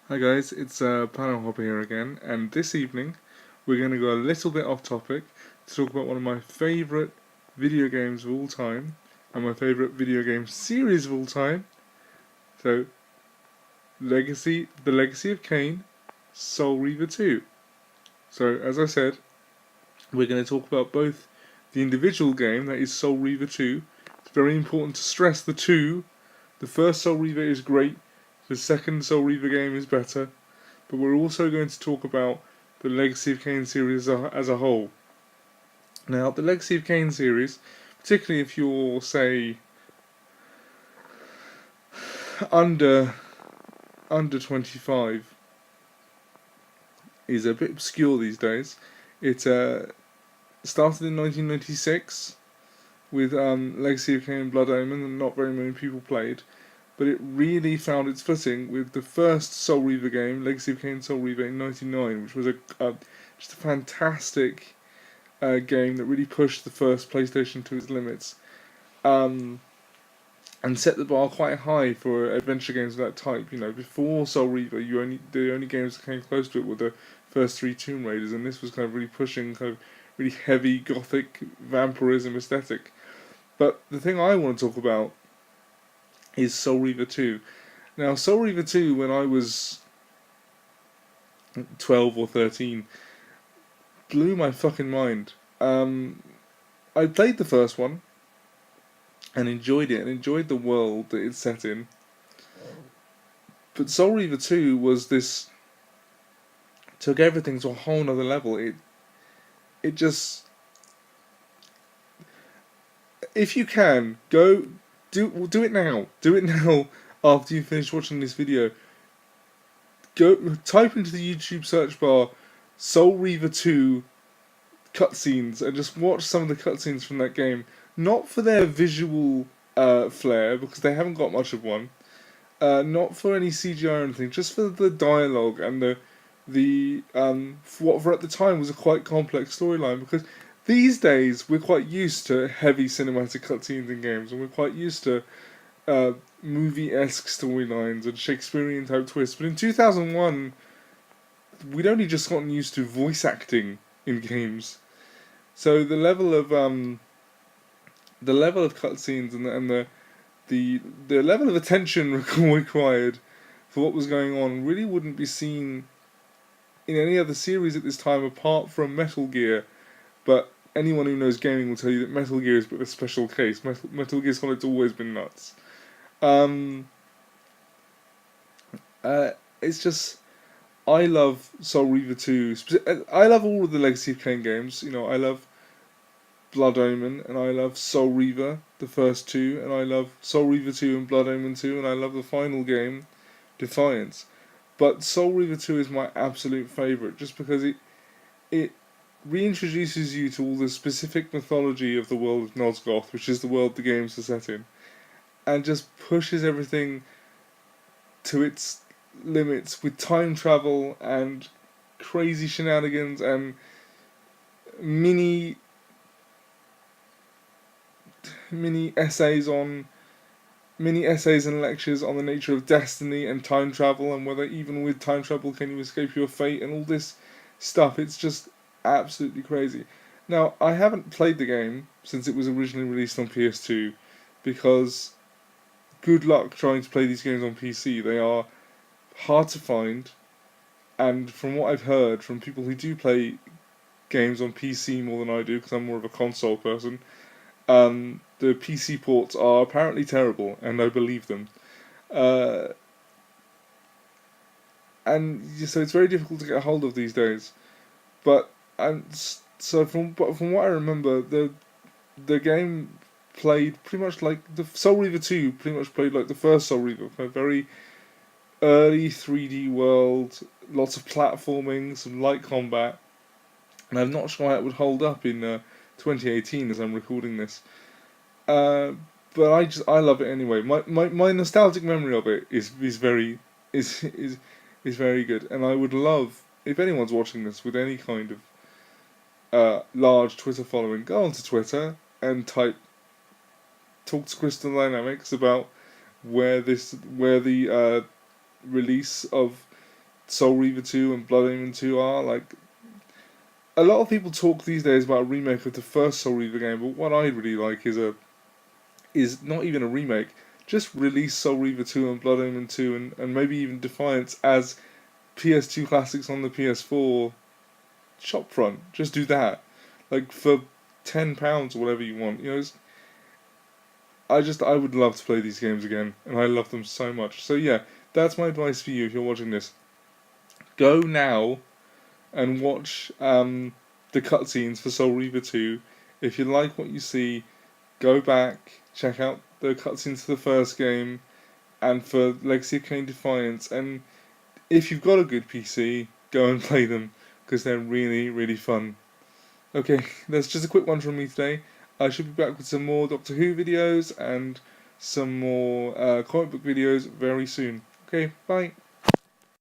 Hi guys, it's PanelHopper here again, and this evening we're going to go a little bit off topic to talk about one of my favourite video games of all time, and my favourite video game series of all time. So, The Legacy of Kain, Soul Reaver 2. So, as I said, we're going to talk about both the individual game, that is Soul Reaver 2. It's very important to stress the two. The first Soul Reaver is great, the second Soul Reaver game is better. But we're also going to talk about the Legacy of Kain series as a whole. Now, the Legacy of Kain series, particularly if you're, say, under 25, is a bit obscure these days. It started in 1996 with Legacy of Kain and Blood Omen, and not very many people played. But it really found its footing with the first Soul Reaver game, Legacy of Kain Soul Reaver in '99, which was just a fantastic game that really pushed the first PlayStation to its limits, and set the bar quite high for adventure games of that type. You know, before Soul Reaver, the only games that came close to it were the first three Tomb Raiders, and this was kind of really pushing kind of really heavy gothic vampirism aesthetic. But the thing I want to talk about is Soul Reaver 2. Now, Soul Reaver 2, when I was 12 or 13, blew my fucking mind. I played the first one and enjoyed it and enjoyed the world that it's set in. But Soul Reaver 2 was this, took everything to a whole nother level. It just, if you can, go do it now. Do it now after you finish watching this video. Go type into the YouTube search bar Soul Reaver 2 cutscenes and just watch some of the cutscenes from that game. Not for their visual flair, because they haven't got much of one. Not for any CGI or anything, just for the dialogue and for what for at the time was a quite complex storyline. Because these days we're quite used to heavy cinematic cutscenes in games, and we're quite used to movie-esque storylines and Shakespearean type twists. But in 2001, we'd only just gotten used to voice acting in games. So the level of cutscenes and the level of attention required for what was going on really wouldn't be seen in any other series at this time apart from Metal Gear. But anyone who knows gaming will tell you that Metal Gear is a special case. Metal Gear Solid's always been nuts. It's just, I love Soul Reaver 2. I love all of the Legacy of Kain games. You know, I love Blood Omen, and I love Soul Reaver, the first two, and I love Soul Reaver 2 and Blood Omen 2, and I love the final game, Defiance. But Soul Reaver 2 is my absolute favourite, just because it reintroduces you to all the specific mythology of the world of Nosgoth, which is the world the games are set in, and just pushes everything to its limits with time travel and crazy shenanigans and mini essays and lectures on the nature of destiny and time travel, and whether even with time travel can you escape your fate, and all this stuff. It's just absolutely crazy. Now, I haven't played the game since it was originally released on PS2, because good luck trying to play these games on PC. They are hard to find, and from what I've heard from people who do play games on PC more than I do, because I'm more of a console person, the PC ports are apparently terrible, and I believe them. And so it's very difficult to get a hold of these days. But from what I remember, the game played pretty much like the Soul Reaver 2 pretty much played like the first Soul Reaver, a very early 3D world, lots of platforming, some light combat, and I'm not sure how it would hold up in 2018 as I'm recording this. But I love it anyway. My nostalgic memory of it is very good, and I would love, if anyone's watching this with any kind of large Twitter following, go onto Twitter and type "Talk to Crystal Dynamics" about where the release of Soul Reaver 2 and Blood Omen 2 are. Like, a lot of people talk these days about a remake of the first Soul Reaver game, but what I really like is not even a remake. Just release Soul Reaver 2 and Blood Omen 2 and maybe even Defiance as PS2 classics on the PS4 shopfront. Just do that. Like, for £10 or whatever you want. You know, I would love to play these games again, and I love them so much. So yeah, that's my advice for you if you're watching this. Go now and watch the cutscenes for Soul Reaver 2. If you like what you see, go back, check out the cutscenes for the first game, and for Legacy of Kain Defiance, and if you've got a good PC, go and play them, because they're really, really fun. Okay, that's just a quick one from me today. I should be back with some more Doctor Who videos and some more comic book videos very soon. Okay, bye.